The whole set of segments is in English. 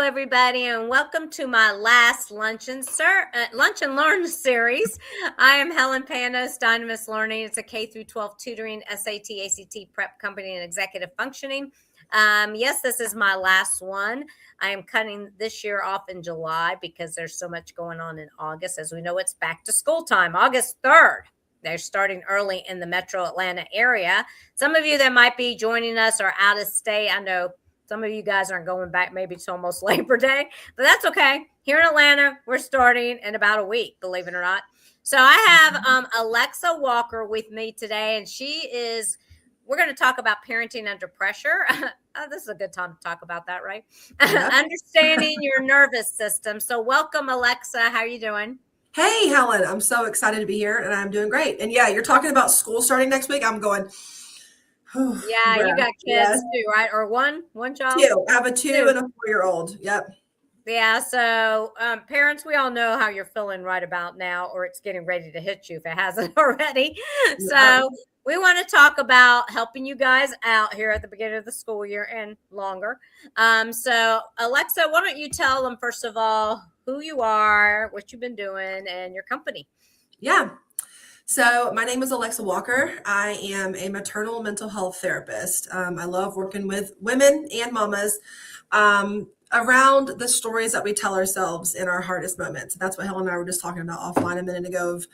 Hello, everybody, and welcome to my last Lunch and Learn series. I am Helen Panos, Dynamis Learning. It's a K through 12 tutoring, SAT, ACT prep company, and executive functioning. Yes, this is my last one. I am cutting this year off in July because there's so much going on in August. As we know, it's back to school time, August 3rd. They're starting early in the metro Atlanta area. Some of you that might be joining us are out of state. I know some of you guys aren't going back. Maybe it's almost Labor Day, but that's okay. Here in Atlanta, we're starting in about a week, believe it or not. So I have Alexa Walker with me today, and we're going to talk about parenting under pressure. This is a good time to talk about that, right? Yep. Understanding your nervous system. So welcome, Alexa. How are you doing? Hey, Helen. I'm so excited to be here, and I'm doing great. And yeah, you're talking about school starting next week. I'm going... Yeah, you got kids too, right? Or one child? Two. I have a 2 and a 4-year-old. Yep. Yeah. So parents, we all know how you're feeling right about now, or it's getting ready to hit you if it hasn't already. Yeah. So we want to talk about helping you guys out here at the beginning of the school year and longer. So Alexa, why don't you tell them, first of all, who you are, what you've been doing, and your company? Yeah. So my name is Alexa Walker. I am a maternal mental health therapist. I love working with women and mamas around the stories that we tell ourselves in our hardest moments. That's what Helen and I were just talking about offline a minute ago, of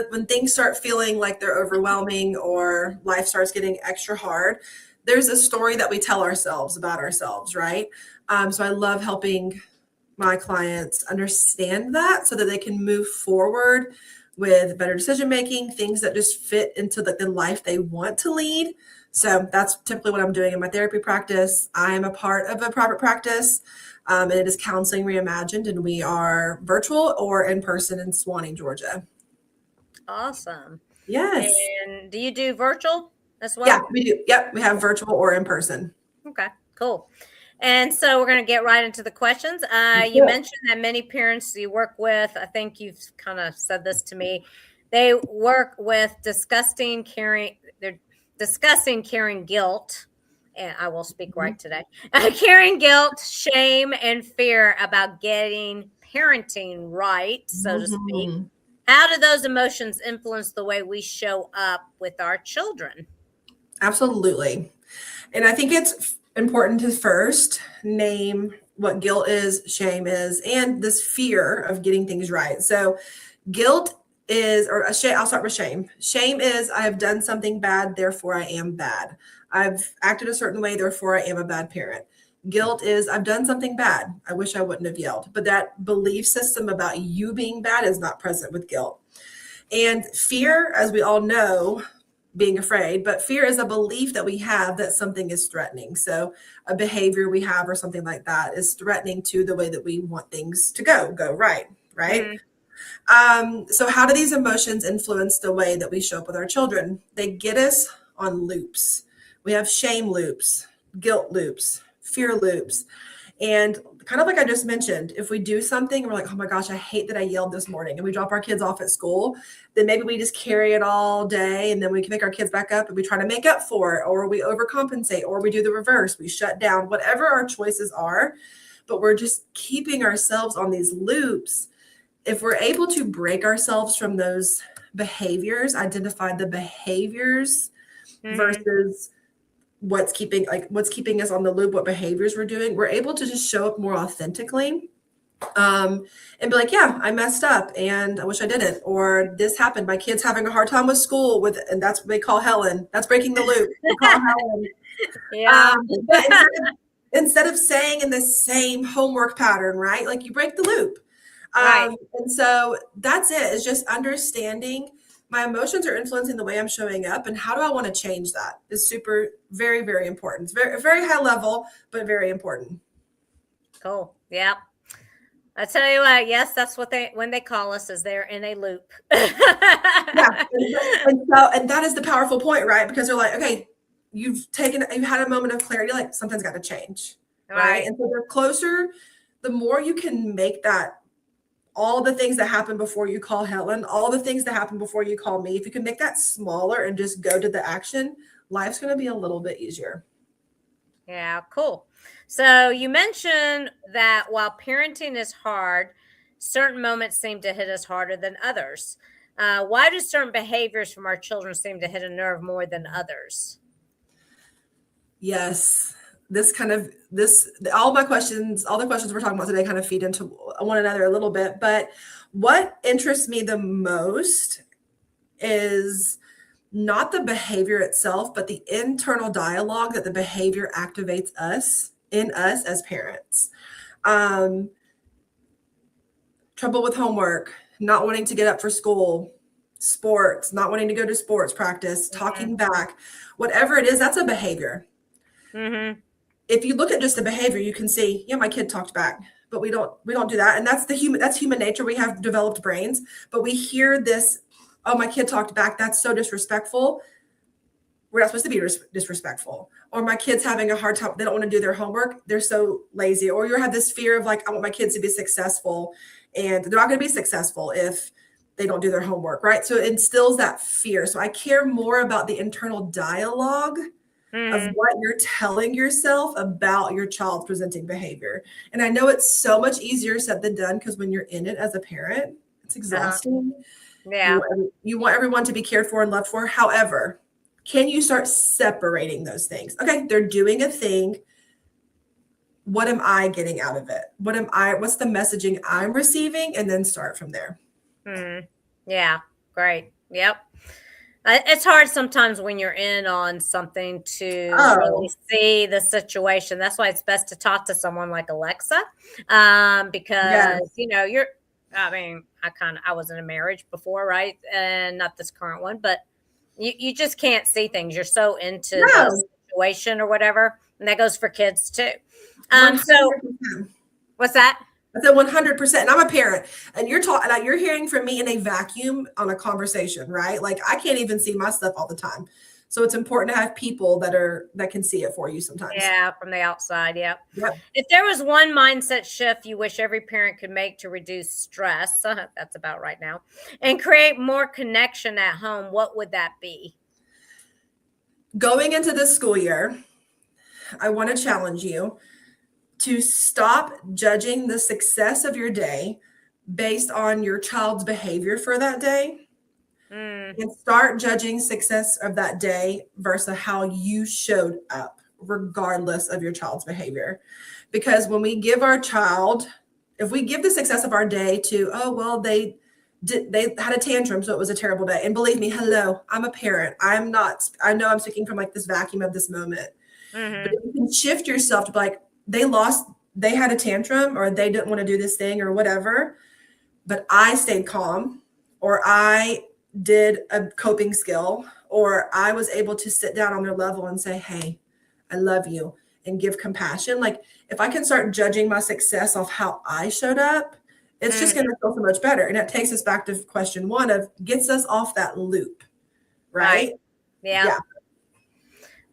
when things start feeling like they're overwhelming or life starts getting extra hard. There's a story that we tell ourselves about ourselves, right? So I love helping my clients understand that so that they can move forward with better decision-making, things that just fit into the life they want to lead. So that's typically what I'm doing in my therapy practice. I am a part of a private practice, and it is Counseling Reimagined, and we are virtual or in person in Swanee, Georgia. Awesome. Yes. And do you do virtual as well? Yeah, we do. Yep, we have virtual or in person. Okay, cool. And so we're going to get right into the questions. You mentioned that many parents you work with, I think you've kind of said this to me, they work with discussing caring guilt, and I will speak right today, caring guilt, shame, and fear about getting parenting right, so to speak. How do those emotions influence the way we show up with our children? Absolutely. And I think it's important to first name what guilt is, shame is, and this fear of getting things right. So guilt is, I'll start with shame. Shame is, I have done something bad, therefore I am bad. I've acted a certain way, therefore I am a bad parent. Guilt is, I've done something bad. I wish I wouldn't have yelled. But that belief system about you being bad is not present with guilt. And fear, as we all know, being afraid, but fear is a belief that we have that something is threatening. So a behavior we have or something like that is threatening to the way that we want things to go right? Mm-hmm. So how do these emotions influence the way that we show up with our children? They get us on loops. We have shame loops, guilt loops, fear loops. And kind of like I just mentioned, if we do something, we're like, oh my gosh, I hate that I yelled this morning, and we drop our kids off at school, then maybe we just carry it all day, and then we can pick our kids back up and we try to make up for it, or we overcompensate, or we do the reverse. We shut down, whatever our choices are, but we're just keeping ourselves on these loops. If we're able to break ourselves from those behaviors, identify the behaviors versus what's keeping us on the loop, what behaviors we're doing, we're able to just show up more authentically, and be like, yeah, I messed up and I wish I didn't, or this happened. My kid's having a hard time with school and that's what they call Helen. That's breaking the loop. They call Helen. Yeah. But instead of saying in the same homework pattern, right? Like you break the loop. Right. And so that's it. It's just understanding my emotions are influencing the way I'm showing up, and how do I want to change that is super, very, very important. It's very, very high level, but very important. Cool. Yeah. I tell you what, yes, that's what when they call us, is they're in a loop. Yeah. And that is the powerful point, right? Because they're like, okay, you've had a moment of clarity, like something's got to change. Right. And so the closer, the more you can make that, all the things that happen before you call Helen, all the things that happen before you call me, if you can make that smaller and just go to the action, life's going to be a little bit easier. Yeah, cool. So you mentioned that while parenting is hard, certain moments seem to hit us harder than others. Why do certain behaviors from our children seem to hit a nerve more than others? Yes. This kind of this all my questions, all the questions we're talking about today kind of feed into one another a little bit. But what interests me the most is not the behavior itself, but the internal dialogue that the behavior activates us in us as parents. Um, Trouble with homework, not wanting to get up for school, sports, not wanting to go to sports practice, talking back, whatever it is, that's a behavior. Mm-hmm. If you look at just the behavior, you can see, yeah, my kid talked back, but we don't do that. And that's human nature. We have developed brains, but we hear this, oh, my kid talked back. That's so disrespectful. We're not supposed to be disrespectful. Or my kid's having a hard time. They don't want to do their homework. They're so lazy. Or you have this fear of like, I want my kids to be successful, and they're not going to be successful if they don't do their homework, right? So it instills that fear. So I care more about the internal dialogue of Mm-hmm. what you're telling yourself about your child's presenting behavior. And I know it's so much easier said than done, because when you're in it as a parent, it's Uh-huh. exhausting. Yeah. You want everyone to be cared for and loved for. However, can you start separating those things? Okay, they're doing a thing. What am I getting out of it? What's the messaging I'm receiving? And then start from there. Mm-hmm. Yeah. Great. Yep. It's hard sometimes when you're in on something to Oh, really see the situation. That's why it's best to talk to someone like Alexa, because yes. I mean, I was in a marriage before, right? And not this current one, but you just can't see things. You're so into the No, situation or whatever, and that goes for kids too. So 100%. what's that? I said 100%. And I'm a parent, and you're talking, like, you're hearing from me in a vacuum on a conversation, right? Like, I can't even see my stuff all the time. So it's important to have people that can see it for you sometimes. Yeah, from the outside. Yeah. Yep. If there was one mindset shift you wish every parent could make to reduce stress, that's about right now, and create more connection at home, what would that be? Going into this school year, I want to challenge you to stop judging the success of your day based on your child's behavior for that day, Mm, and start judging success of that day versus how you showed up, regardless of your child's behavior. Because when we give our child, if we give the success of our day to, oh, well, they had a tantrum, so it was a terrible day. And believe me, hello, I'm a parent. I know I'm speaking from like this vacuum of this moment. But hmm if you can shift yourself to be like, they had a tantrum, or they didn't want to do this thing or whatever, but I stayed calm, or I did a coping skill, or I was able to sit down on their level and say, hey, I love you, and give compassion. Like, if I can start judging my success off how I showed up, it's just going hmm to feel so much better. And it takes us back to question one of gets us off that loop, Right. right? Yeah. Yeah,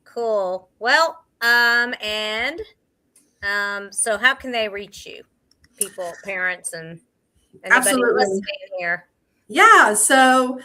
Cool. Well, so how can they reach you? People, parents, and anybody absolutely. listening here. Yeah. So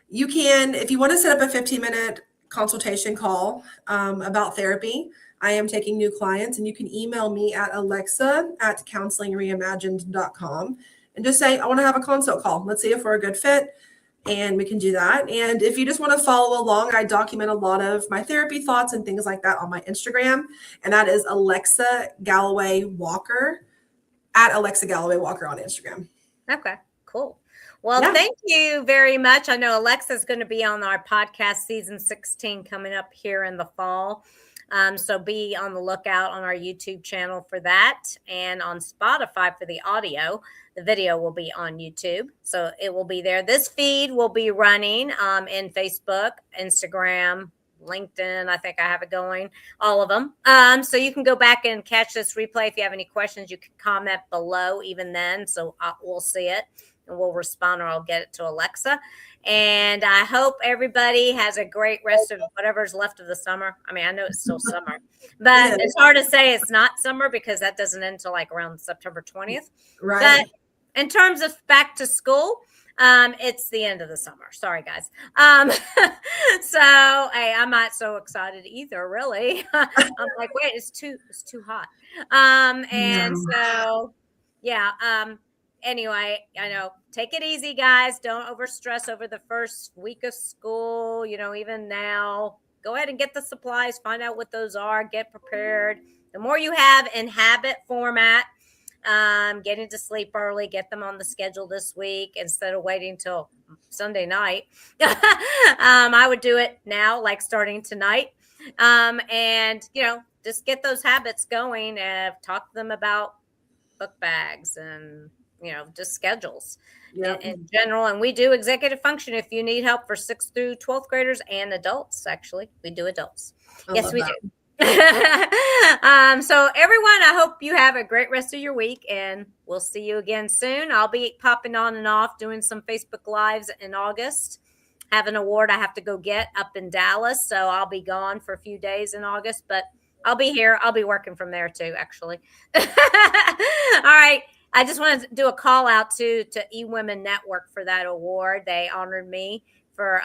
you can, if you want to set up a 15-minute consultation call about therapy, I am taking new clients, and you can email me at alexa@counselingreimagined.com and just say, I want to have a consult call. Let's see if we're a good fit. And we can do that. And if you just want to follow along, I document a lot of my therapy thoughts and things like that on my Instagram. And that is Alexa Galloway Walker, at Alexa Galloway Walker on Instagram. Okay, cool. Well, Yeah. thank you very much. I know Alexa's going to be on our podcast season 16 coming up here in the fall. So be on the lookout on our YouTube channel for that, and on Spotify for the audio. The video will be on YouTube, so it will be there. This feed will be running in Facebook, Instagram, LinkedIn. I think I have it going, all of them. So you can go back and catch this replay. If you have any questions, you can comment below even then. So we'll see it and we'll respond, or I'll get it to Alexa. And I hope everybody has a great rest of whatever's left of the summer. I mean, I know it's still summer, but It is. it's hard to say it's not summer because that doesn't end until like around September 20th. Right. But in terms of back to school, It's the end of the summer. Sorry, guys. So hey, I'm not so excited either, really. I'm like, wait, it's too hot. And No. so yeah. Anyway, I know, take it easy, guys. Don't overstress over the first week of school. Even now, go ahead and get the supplies, find out what those are, get prepared. The more you have in habit format, getting to sleep early, get them on the schedule this week instead of waiting till Sunday night. I would do it now, like starting tonight. And just get those habits going and talk to them about book bags and just schedules in general. And we do executive function if you need help for 6th through 12th graders and adults. Actually, we do adults. Yes, we do. So everyone, I hope you have a great rest of your week, and we'll see you again soon. I'll be popping on and off doing some Facebook Lives in August. Have an award I have to go get up in Dallas, so I'll be gone for a few days in August, but I'll be here. I'll be working from there too, actually. All right. I just wanted to do a call out to eWomen Network for that award. They honored me for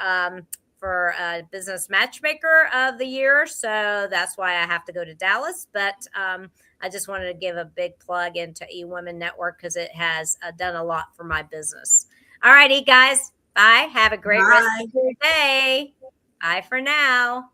Business Matchmaker of the Year. So that's why I have to go to Dallas. But I just wanted to give a big plug into eWomen Network because it has done a lot for my business. All righty, guys. Bye. Have a great rest of your day. Bye for now.